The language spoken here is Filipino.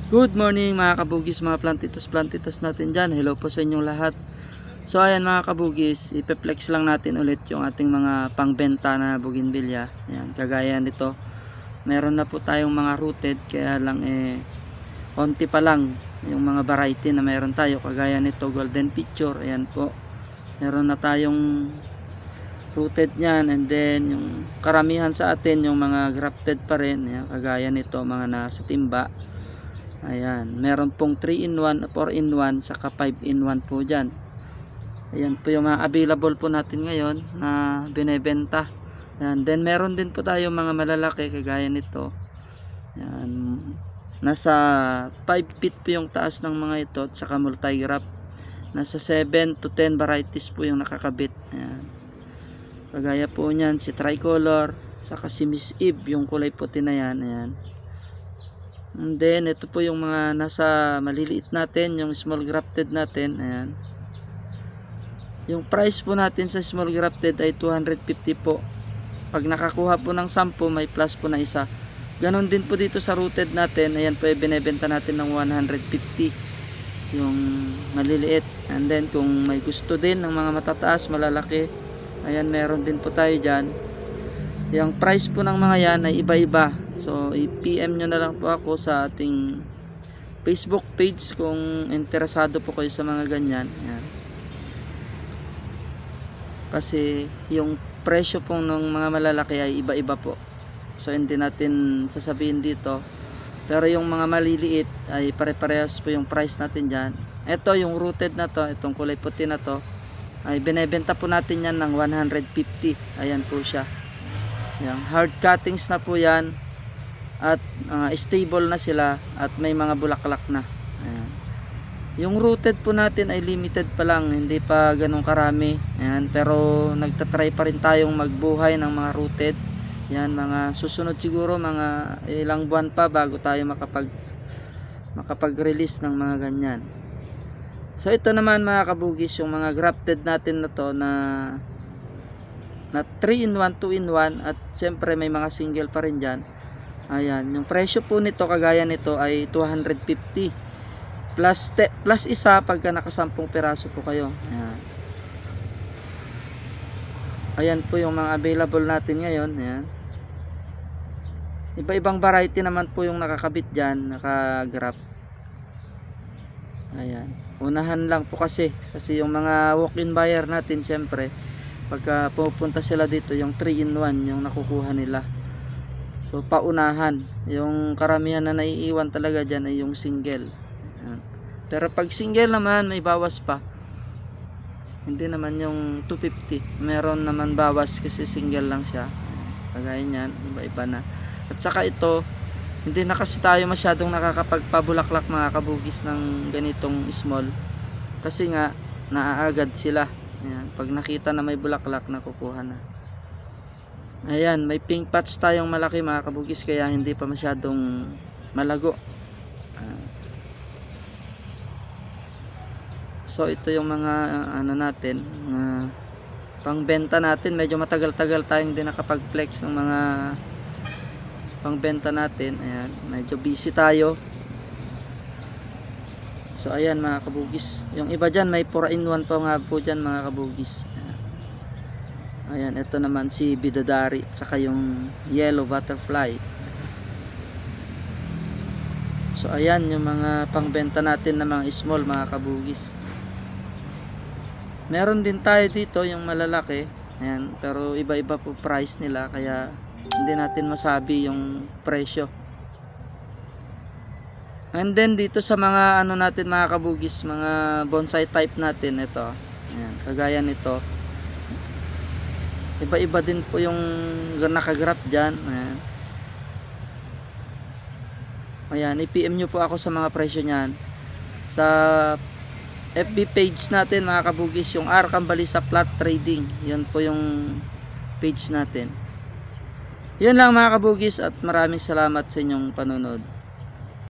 Good morning mga kabugis, mga plantitas natin dyan. Hello po sa inyong lahat. So ayan mga kabugis, ipeplex lang natin ulit yung ating mga pangbenta na bougainvillea. Ayan, kagaya nito. Meron na po tayong mga rooted, kaya lang konti pa lang yung mga variety na meron tayo. Kagaya nito, golden picture. Ayan po. Meron na tayong rooted nyan, and then yung karamihan sa atin yung mga grafted pa rin. Ayan, kagaya nito, mga nasa timba. Ayan, meron pong 3-in-1, 4-in-1, saka 5-in-1 po dyan. Ayan po yung mga available po natin ngayon na binebenta. Ayan, then meron din po tayo mga malalaki kagaya nito. Ayan, nasa 5 feet po yung taas ng mga ito, at saka multi-graft. Nasa 7 to 10 varieties po yung nakakabit. Ayan, kagaya po nyan si Tricolor, saka si Miss Eve, yung kulay puti na yan. Ayan. And then ito po yung mga nasa maliliit natin, yung small grafted natin. Ayan. Yung price po natin sa small grafted ay 250 po. Pag nakakuha po ng 10, may plus po na isa. Ganon din po dito sa rooted natin. Ayan po ay binebenta natin ng 150 yung maliliit. And then kung may gusto din ng mga matataas, malalaki, ayan, meron din po tayo dyan. Yung price po ng mga yan ay iba-iba. So i-PM nyo na lang po ako sa ating Facebook page kung interesado po kayo sa mga ganyan. Ayan. Kasi yung presyo po ng mga malalaki ay iba-iba po. So hindi natin sasabihin dito. Pero yung mga maliliit ay pare-parehas po yung price natin dyan. Ito yung rooted na to, itong kulay puti na to, ay binebenta po natin yan ng 150. Ayan po siya. Yung hard cuttings na po yan, at stable na sila, at may mga bulaklak na. Ayan. Yung rooted po natin ay limited pa lang, hindi pa ganun karami. Ayan, pero nagtatry pa rin tayong magbuhay ng mga rooted. Yan, mga susunod siguro mga ilang buwan pa bago tayo makapag-release ng mga ganyan. So ito naman mga kabugis, yung mga grafted natin na to na 3-in-1, 2-in-1, at siyempre may mga single pa rin dyan. Ayan, yung presyo po nito kagaya nito ay 250 plus isa pagka naka 10 piraso po kayo. Ayan. Ayan po yung mga available natin ngayon. Ayan. Iba-ibang variety naman po yung nakakabit dyan, nakagraph. Ayan, unahan lang po kasi yung mga walk-in buyer natin, siyempre pagka pupunta sila dito, yung 3-in-1 yung nakukuha nila. So paunahan, yung karamihan na naiiwan talaga dyan ay yung single. Ayan. Pero pag single naman may bawas pa. Hindi naman yung 250, meron naman bawas kasi single lang siya. Kagaya nyan, iba-iba na. At saka ito, hindi na kasi tayo masyadong nakakapagpabulaklak mga kabugis ng ganitong small. Kasi nga, naaagad sila. Ayan, pag nakita na may bulaklak, nakukuha na. Ayan, may pink patch tayong malaki mga kabugis, kaya hindi pa masyadong malago. So ito yung mga ano natin, pangbenta natin. Medyo matagal-tagal tayong din nakapag-flex ng mga pangbenta natin. Ayan, medyo busy tayo. So ayan mga kabugis, yung iba dyan may 4-in-1 pa nga po dyan mga kabugis. Ayan, ito naman si Bidadari, saka yung yellow butterfly. So ayan yung mga pangbenta natin na mga small mga kabugis. Meron din tayo dito yung malalaki. Ayan, pero iba-iba po price nila, kaya hindi natin masabi yung presyo. And then dito sa mga ano natin mga kabugis, mga bonsai type natin, ito. Ayan, kagaya nito. Iba-iba din po yung nakagraph dyan. Ayan. Ayan, i-PM nyo po ako sa mga presyo nyan sa FB page natin mga kabugis, yung Arkham Balisa Flat Trading. Yun po yung page natin. Yun lang mga kabugis, at maraming salamat sa inyong panonood.